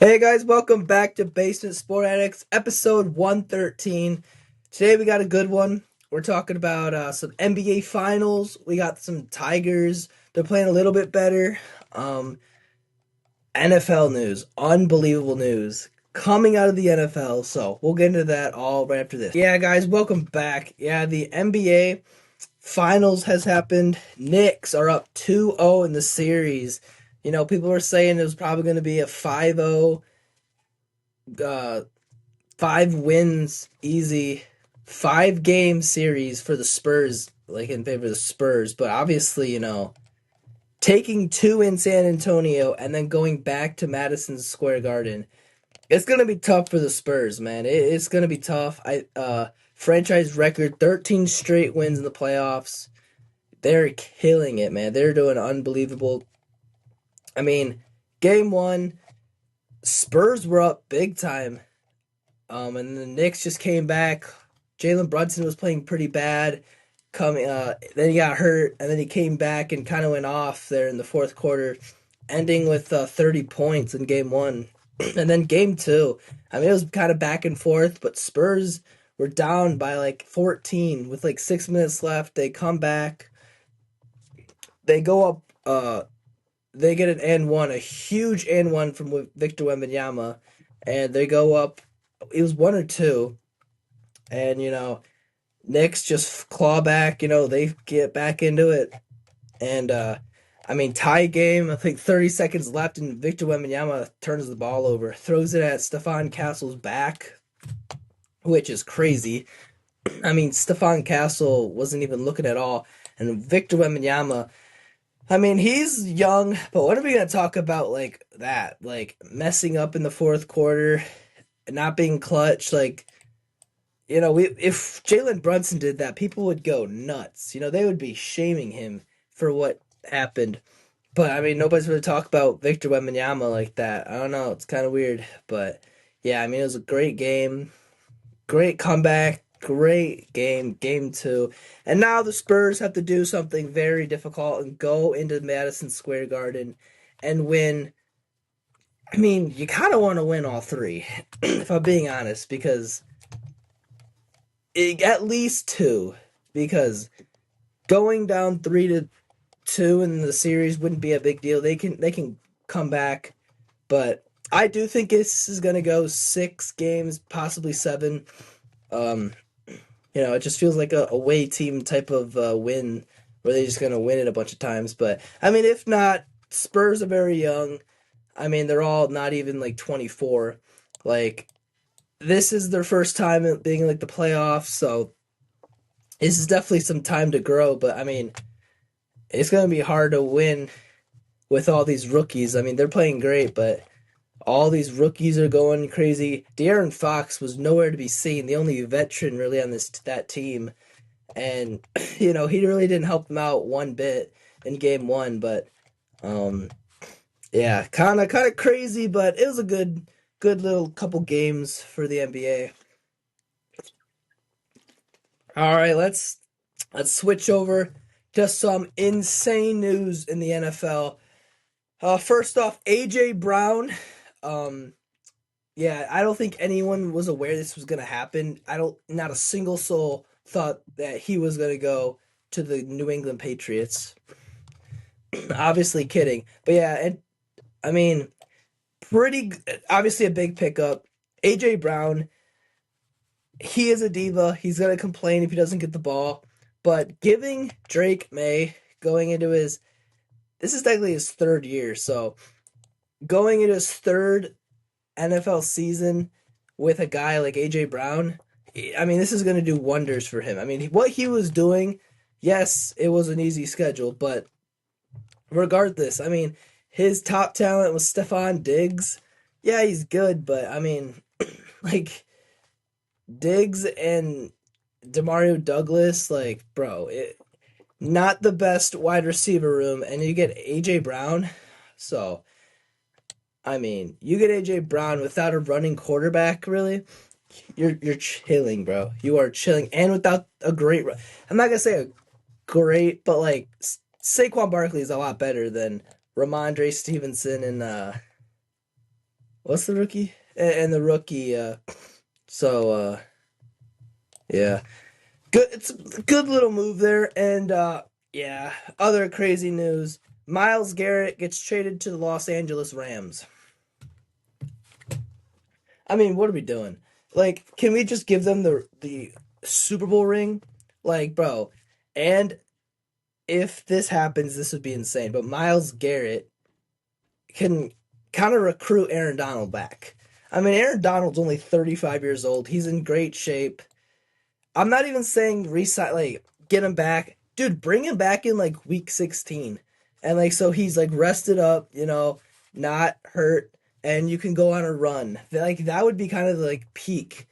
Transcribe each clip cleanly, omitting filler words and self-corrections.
Hey guys, welcome back to Basement Sport Addicts, episode 113. Today we got a good one. We're talking about some NBA Finals. We got some Tigers. They're playing a little bit better. Um, NFL news, unbelievable news coming out of the NFL. So we'll get into that all right after this. Yeah, guys, welcome back. Yeah, the NBA Finals has happened. Knicks are up 2-0 in the series. People were saying it was probably going to be a 5-0 uh 5 wins easy 5 game series for the Spurs, like in favor of the Spurs. But obviously, taking two in San Antonio and then going back to Madison Square Garden, it's gonna be tough for the Spurs, man. It's gonna be tough. I Franchise record 13 straight wins in the playoffs. They're killing it, man. They're doing unbelievable. I mean, game one, Spurs were up big time. And the Knicks just came back. Jalen Brunson was playing pretty bad. Then he got hurt, and then he came back and kind of went off there in the fourth quarter, ending with 30 points in game one. And then game two, I mean, it was kind of back and forth, but Spurs were down by like 14 with like 6 minutes left. They come back, they go up, they get an and one, a huge and one from Victor Wembanyama, and they go up. It was one or two, and Knicks just claw back. They get back into it, and I mean, tie game. I think 30 seconds left, and Victor Wembanyama turns the ball over, throws it at Stephon Castle's back, which is crazy. I mean, Stephon Castle wasn't even looking at all, and Victor Wembanyama. I mean, he's young, but what are we gonna talk about like that? Like messing up in the fourth quarter, not being clutch, like. If Jalen Brunson did that, people would go nuts. They would be shaming him for what happened. But I mean, nobody's going to talk about Victor Wembanyama like that. I don't know. It's kind of weird, but yeah, I mean, it was a great game, great comeback, great game, game two, and now the Spurs have to do something very difficult and go into Madison Square Garden and win. I mean, you kind of want to win all three, if I'm being honest, because at least two, because going down 3-2 in the series wouldn't be a big deal. They can come back, but I do think this is gonna go 6 games, possibly seven. Um, it just feels like a away team type of win where they're just gonna win it a bunch of times. But I mean, if not, Spurs are very young. I mean, they're all not even like 24. Like this is their first time being in like the playoffs, so this is definitely some time to grow. But I mean, it's gonna be hard to win with all these rookies. I mean, they're playing great, but all these rookies are going crazy. De'Aaron Fox was nowhere to be seen, the only veteran really on that team, and he really didn't help them out one bit in game one. But um, yeah, kind of crazy, but it was a good little couple games for the NBA. All right, let's switch over to some insane news in the NFL. First off, AJ Brown. Um, yeah, I don't think anyone was aware this was gonna happen. Not a single soul thought that he was gonna go to the New England Patriots. Obviously kidding, but yeah, and I mean, obviously a big pickup. AJ Brown, he is a diva. He's gonna complain if he doesn't get the ball, but giving Drake May going into his this is technically his third year, so going into his third NFL season with a guy like AJ Brown, I mean, this is going to do wonders for him. I mean, what he was doing, yes, it was an easy schedule, but regardless, I mean, his top talent was Stephon Diggs. Yeah, he's good, but I mean, like Diggs and Demario Douglas, like, bro, not the best wide receiver room, and you get AJ Brown. So, I mean, you get AJ Brown without a running quarterback, really. You're chilling, bro. You are chilling, and without a great. I'm not gonna say a great, but like Saquon Barkley is a lot better than Ramondre Stevenson and What's the rookie? And the rookie. So yeah, good. It's a good little move there. And yeah, other crazy news: Miles Garrett gets traded to the Los Angeles Rams. I mean, what are we doing? Like, can we just give them the Super Bowl ring? Like, bro. And if this happens, this would be insane. But Miles Garrett can kind of recruit Aaron Donald back. I mean, Aaron Donald's only 35 years old. He's in great shape. I'm not even saying resign, like, get him back. Dude, bring him back in like week 16. And like, so he's like rested up, not hurt, and you can go on a run. Like, that would be kind of like peak.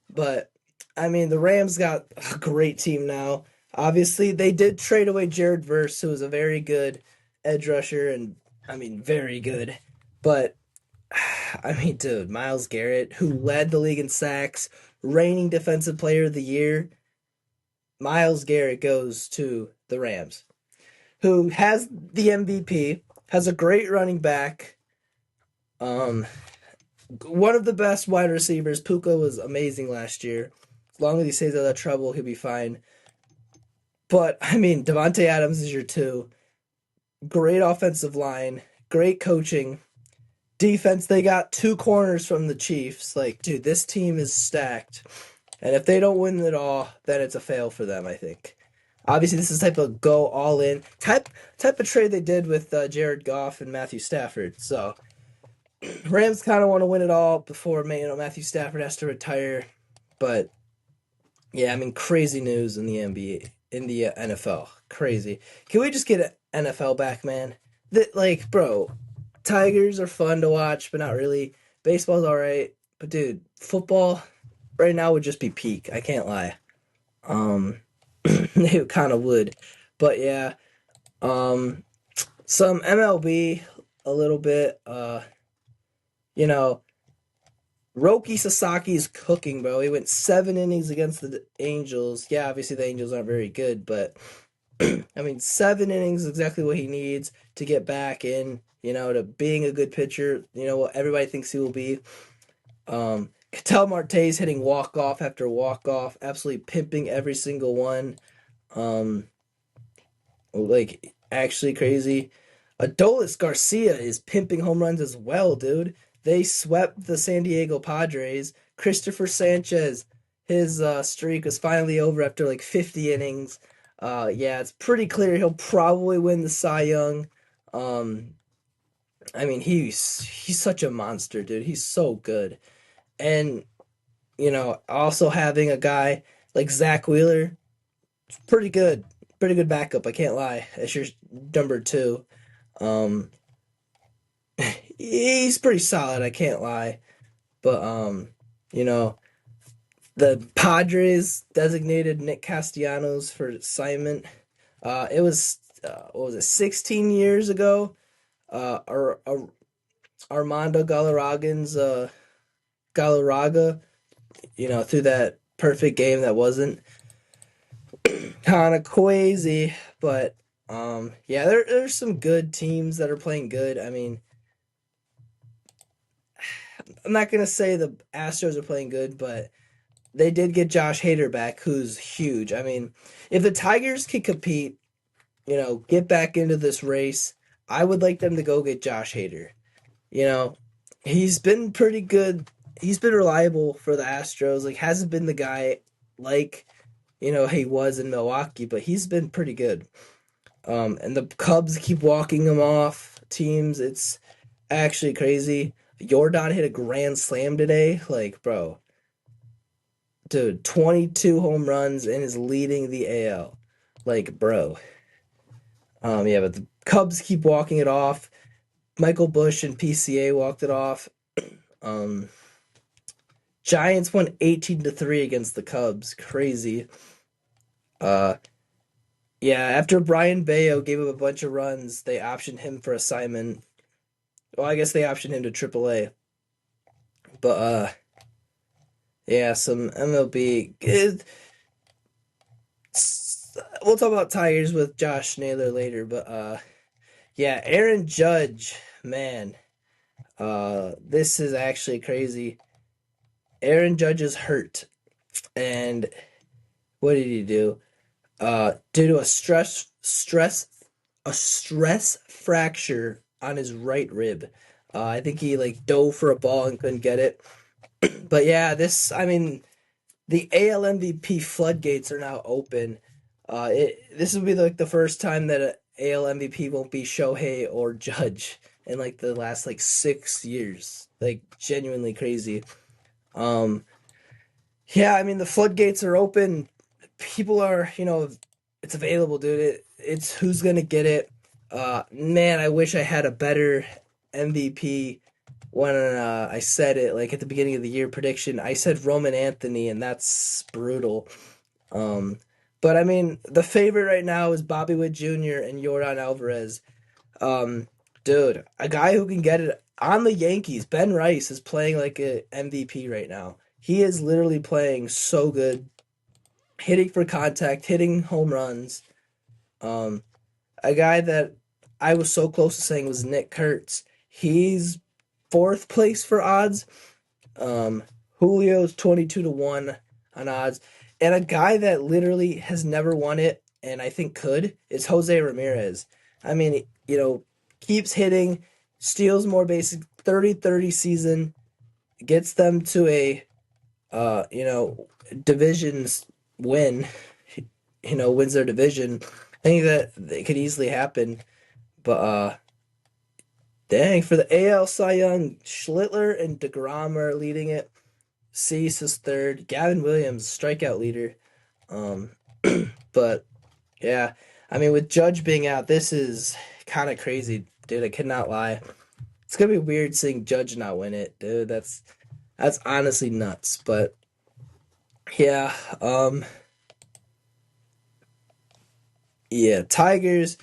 But I mean, the Rams got a great team now. Obviously, they did trade away Jared Verse, who was a very good edge rusher, and I mean, very good. But I mean, dude, Miles Garrett, who led the league in sacks, reigning defensive player of the year, Miles Garrett goes to the Rams, who has the MVP, has a great running back, um, one of the best wide receivers. Puka was amazing last year. As long as he stays out of trouble, he'll be fine. But I mean, Devontae Adams is your two. Great offensive line, great coaching, defense. They got two corners from the Chiefs. Like, dude, this team is stacked. And if they don't win it all, then it's a fail for them, I think. Obviously, this is type of go all in type of trade they did with Jared Goff and Matthew Stafford. So Rams kind of want to win it all before Matthew Stafford has to retire. But yeah, I mean, crazy news in the NBA, in the NFL. Crazy. Can we just get NFL back, man? That, like, bro, Tigers are fun to watch, but not really. Baseball's all right, but dude, football right now would just be peak. I can't lie. Um, it kind of would, but yeah. Um, some MLB a little bit. You know, Roki Sasaki is cooking, bro. He went 7 innings against the Angels. Yeah, obviously the Angels aren't very good, but I mean, 7 innings is exactly what he needs to get back in, to being a good pitcher, what everybody thinks he will be. Ketel Marte's hitting walk-off after walk-off, absolutely pimping every single one. Um, like, actually crazy. Adolis Garcia is pimping home runs as well, dude. They swept the San Diego Padres. Christopher Sanchez, his streak was finally over after like 50 innings. Yeah, it's pretty clear he'll probably win the Cy Young. Um, I mean, he's such a monster, dude. He's so good. And, also having a guy like Zach Wheeler, pretty good. Pretty good backup, I can't lie. As your number two. Um, he's pretty solid, I can't lie. But you know, the Padres designated Nick Castellanos for assignment. It was what was it, 16 years ago? Armando Galarraga, through that perfect game that wasn't kind of crazy, but yeah, there's some good teams that are playing good. I mean, I'm not gonna say the Astros are playing good, but they did get Josh Hader back, who's huge. I mean, if the Tigers can compete, get back into this race, I would like them to go get Josh Hader. You know, he's been pretty good. He's been reliable for the Astros. Like, hasn't been the guy like, he was in Milwaukee, but he's been pretty good. And the Cubs keep walking him off teams. It's actually crazy. Jordan hit a grand slam today. Like, bro, dude, 22 home runs and is leading the AL. Like, bro. Yeah, but the Cubs keep walking it off. Michael Bush and PCA walked it off. Um, Giants won 18-3 against the Cubs. Crazy. Uh, yeah, after Brian Bayo gave up a bunch of runs, they optioned him for assignment. Well, I guess they optioned him to AAA. But yeah, some MLB. We'll talk about Tigers with Josh Naylor later, but yeah, Aaron Judge, man, This is actually crazy. Aaron Judge is hurt, and what did he do? Due to a stress fracture on his right rib. I think he like dove for a ball and couldn't get it. But yeah, I mean, the AL MVP floodgates are now open. This will be like the first time that a AL MVP won't be Shohei or Judge in like the last like 6 years. Like genuinely crazy. Um, yeah, I mean the floodgates are open. People are, it's available, dude. It's who's gonna get it. Man, I wish I had a better MVP when I said it like at the beginning of the year prediction. I said Roman Anthony, and that's brutal. Um, but I mean, the favorite right now is Bobby Witt Jr. and Yordan Alvarez. Um, Dude, a guy who can get it on the Yankees, Ben Rice, is playing like a MVP right now. He is literally playing so good, hitting for contact, hitting home runs. Um, a guy that I was so close to saying was Nick Kurtz. He's fourth place for odds. Um, Julio's 22-1 on odds. And a guy that literally has never won it and I think could is Jose Ramirez. I mean, keeps hitting, steals more basic 30-30 season, gets them to a divisions win, wins their division. I think that it could easily happen. But dang, for the AL Cy Young, Schlittler and DeGrom are leading it. Cease is third. Gavin Williams, strikeout leader. Um, but yeah, I mean, with Judge being out, this is kind of crazy, dude. I cannot lie. It's gonna be weird seeing Judge not win it, dude. That's honestly nuts. But yeah, yeah, Tigers.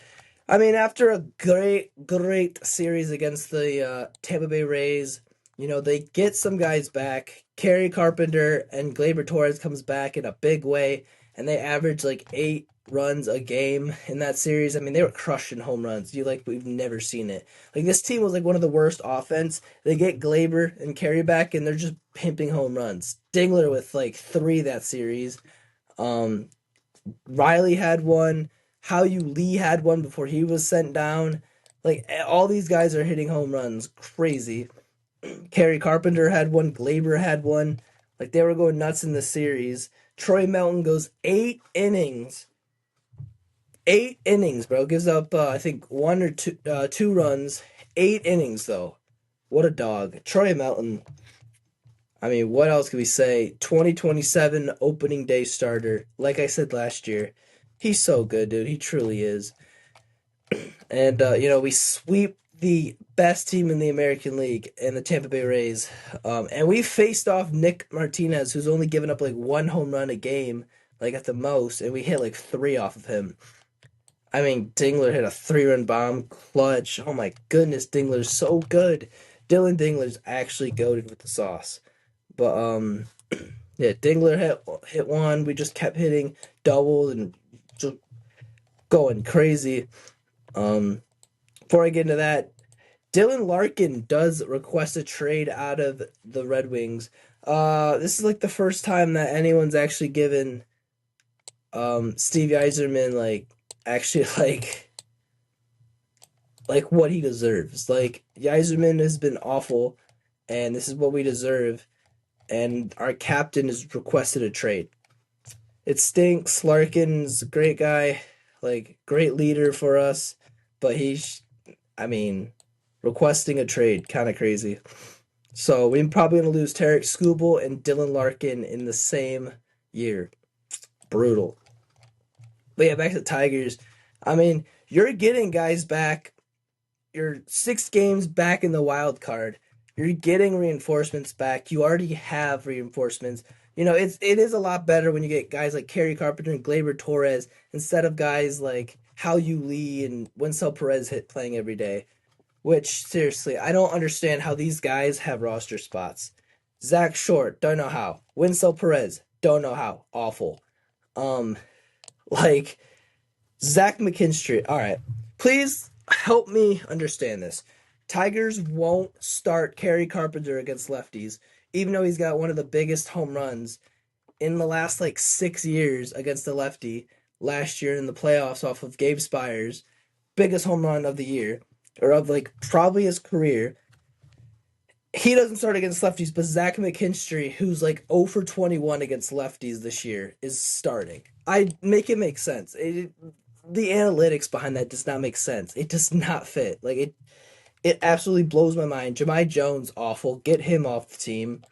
I mean, after a great series against the Tampa Bay Rays, they get some guys back. Kerry Carpenter and Gleyber Torres comes back in a big way, and they average like 8 runs a game in that series. I mean, they were crushing home runs. We've never seen it. Like this team was like one of the worst offense. They get Gleyber and Kerry back, and they're just pimping home runs. Dingler with like 3 that series. Um, Riley had one. How You Lee had one before he was sent down. Like all these guys are hitting home runs, crazy. Kerry Carpenter had one. Glaber had one. Like they were going nuts in the series. Troy Melton goes 8 innings. 8 innings, bro. Gives up I think 1 or 2 runs. 8 innings though. What a dog. Troy Melton. I mean, what else can we say? 2027 opening day starter. Like I said last year, he's so good, dude. He truly is. And we sweep the best team in the American League and the Tampa Bay Rays. And we faced off Nick Martinez, who's only given up like 1 home run a game, like at the most, and we hit like 3 off of him. I mean, Dingler hit a 3-run bomb, clutch. Oh my goodness, Dingler's so good. Dylan Dingler's actually goated with the sauce. But yeah, Dingler hit one. We just kept hitting doubles and just going crazy. Before I get into that, Dylan Larkin does request a trade out of the Red Wings. This is like the first time that anyone's actually given Steve Yzerman actually like what he deserves. Like Yzerman has been awful, and this is what we deserve. And our captain has requested a trade. It stinks. Larkin's a great guy, like great leader for us, but I mean, requesting a trade, kind of crazy. So we're probably gonna lose Tarek Skubal and Dylan Larkin in the same year. Brutal. But yeah, back to the Tigers. I mean, you're getting guys back. You're 6 games back in the wild card. You're getting reinforcements back. You already have reinforcements. It is a lot better when you get guys like Kerry Carpenter and Gleyber Torres instead of guys like How You Lee and Winsell Perez playing every day. Which seriously, I don't understand how these guys have roster spots. Zach Short, don't know how. Winsell Perez, don't know how. Awful. Um, like Zach McKinstry. All right, please help me understand this. Tigers won't start Kerry Carpenter against lefties, even though he's got one of the biggest home runs in the last like 6 years against the lefty last year in the playoffs off of Gabe Spires, biggest home run of the year, or of like probably his career. He doesn't start against lefties, but Zach McKinstry, who's like 0 for 21 against lefties this year, is starting. I make it make sense. The analytics behind that does not make sense. It does not fit. It absolutely blows my mind. Jahmai Jones, awful. Get him off the team.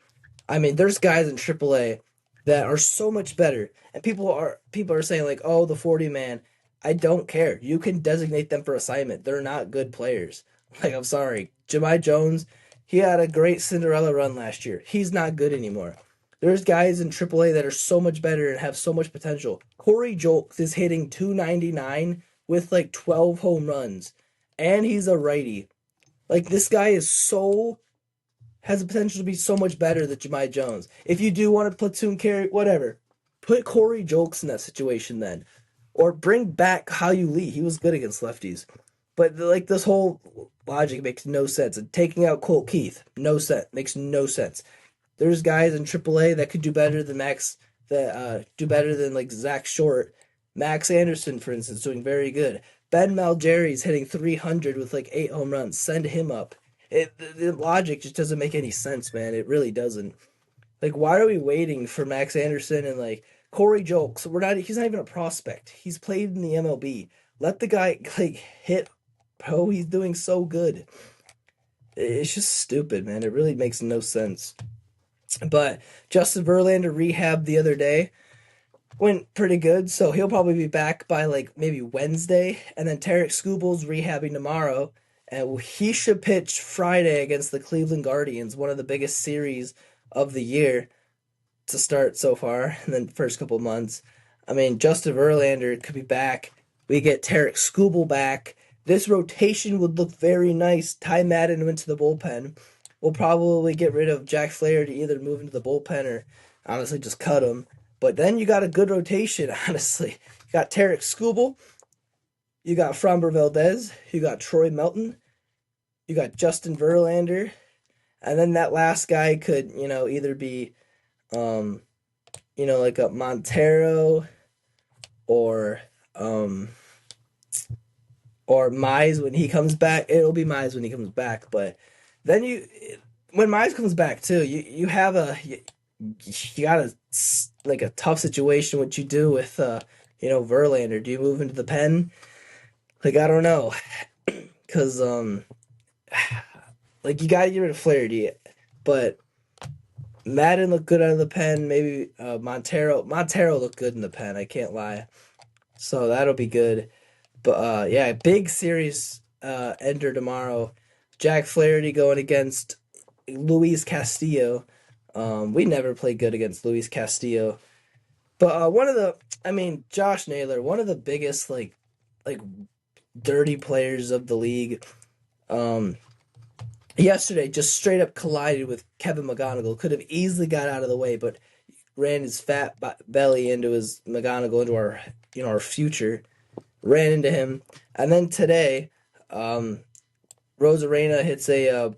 I mean, there's guys in AAA that are so much better, and people are saying like, oh, the 40 man. I don't care. You can designate them for assignment. They're not good players. Like, I'm sorry, Jahmai Jones. He had a great Cinderella run last year. He's not good anymore. There's guys in AAA that are so much better and have so much potential. Corey Julks is hitting 299 with like 12 home runs, and he's a righty. Like, this guy has the potential to be so much better than Jahmai Jones. If you do want to platoon carry, whatever, put Corey Julks in that situation then. Or bring back Hao-Yu Lee. He was good against lefties. But like this whole logic makes no sense. And taking out Colt Keith, no sense. Makes no sense. There's guys in AAA that could do better than do better than like Zach Short. Max Anderson, for instance, doing very good. Ben Malgeri's hitting 300 with like 8 home runs. Send him up. The logic just doesn't make any sense, man. It really doesn't. Like, why are we waiting for Max Anderson and like Corey Julks? He's not even a prospect. He's played in the MLB. Let the guy like hit. Oh, he's doing so good. It's just stupid, man. It really makes no sense. But Justin Verlander rehabbed the other day. Went pretty good, so he'll probably be back by like maybe Wednesday. And then Tarek Skubal's rehabbing tomorrow. And he should pitch Friday against the Cleveland Guardians, one of the biggest series of the year to start so far in the first couple of months. I mean, Justin Verlander could be back. We get Tarek Skubal back. This rotation would look very nice. Ty Madden into the bullpen. We'll probably get rid of Jack Flaherty, either move into the bullpen or honestly just cut him. But then you got a good rotation, honestly. You got Tarek Skubal. You got Framber Valdez. You got Troy Melton. You got Justin Verlander. And then that last guy could, either be, like a Montero or Mize when he comes back. It'll be Mize when he comes back. But then when Mize comes back too, you got a tough situation. What you do with, Verlander? Do you move into the pen? Like, I don't know. Because, you got to get rid of Flaherty. But Madden looked good out of the pen. Maybe Montero looked good in the pen. I can't lie. So that'll be good. But, big series ender tomorrow. Jack Flaherty going against Luis Castillo. We never played good against Luis Castillo. But Josh Naylor, one of the biggest, dirty players of the league. Yesterday just straight up collided with Kevin McGonigal. Could have easily got out of the way, but ran his fat belly into his McGonigal, into our future. Ran into him. And then today, Rosarena hits a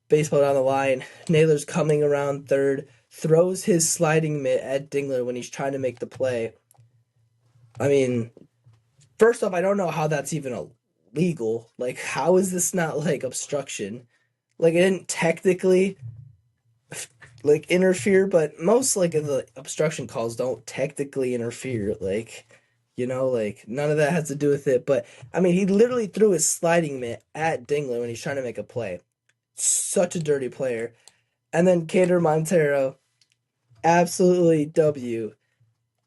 baseball down the line. Naylor's coming around third, throws his sliding mitt at Dingler when he's trying to make the play. I mean, first off, I don't know how that's even illegal. Like, how is this not, obstruction? Like, it didn't technically, interfere, but most, of the obstruction calls don't technically interfere. None of that has to do with it. But, I mean, he literally threw his sliding mitt at Dingler when he's trying to make a play. Such a dirty player. And then Kader Montero, absolutely W.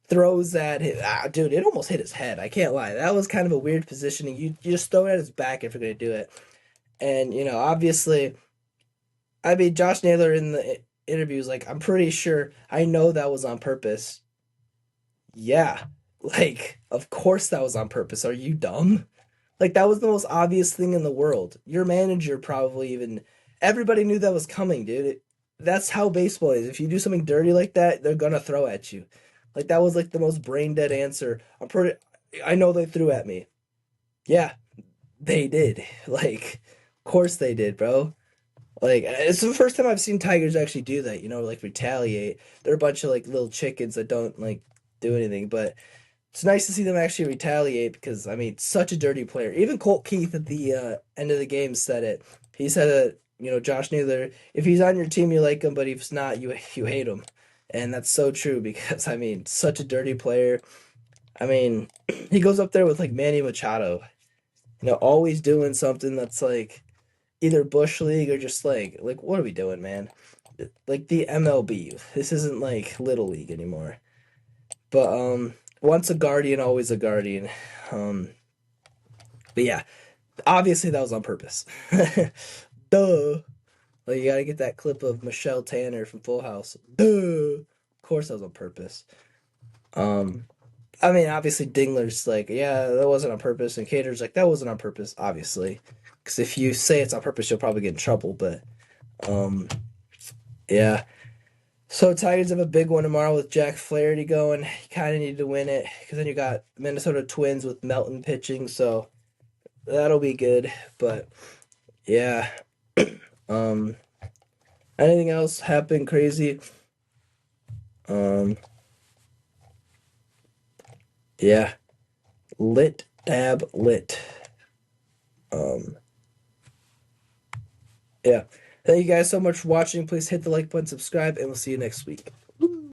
Throws at him. Dude, it almost hit his head. I can't lie. That was kind of a weird positioning. You just throw it at his back if you're going to do it. And, obviously, Josh Naylor in the interview was like, I'm pretty sure, I know that was on purpose. Yeah. Of course that was on purpose. Are you dumb? That was the most obvious thing in the world. Your manager probably even, everybody knew that was coming, dude. That's how baseball is. If you do something dirty like that, they're going to throw at you. That was the most brain dead answer. I know they threw at me. Yeah, they did. course they did, bro. Like it's the first time I've seen tigers actually do that, like retaliate. They're a bunch of like little chickens that don't like do anything, but it's nice to see them actually retaliate because I mean, such a dirty player. Even Colt Keith at the end of the game said it. He said that Josh Naylor, if he's on your team, you like him, but if it's not, you hate him, and that's so true because I mean, such a dirty player. I mean, he goes up there with like Manny Machado, always doing something that's like either bush league or just like what are we doing, man? Like the MLB. This isn't like little league anymore. But once a guardian, always a guardian. Um, but yeah, obviously that was on purpose. Duh. Like you gotta get that clip of Michelle Tanner from Full House. Duh. Of course that was on purpose. Um, I mean, obviously Dingler's like, yeah, that wasn't on purpose, and Cater's like, that wasn't on purpose, obviously, because if you say it's on purpose, you'll probably get in trouble. But um, yeah. So Tigers have a big one tomorrow with Jack Flaherty going. You kind of need to win it because then you got Minnesota Twins with Melton pitching, so that'll be good. But yeah, um, anything else happen crazy? Um, yeah, lit dab lit. Um, yeah. Thank you guys so much for watching. Please hit the like button, subscribe, and we'll see you next week.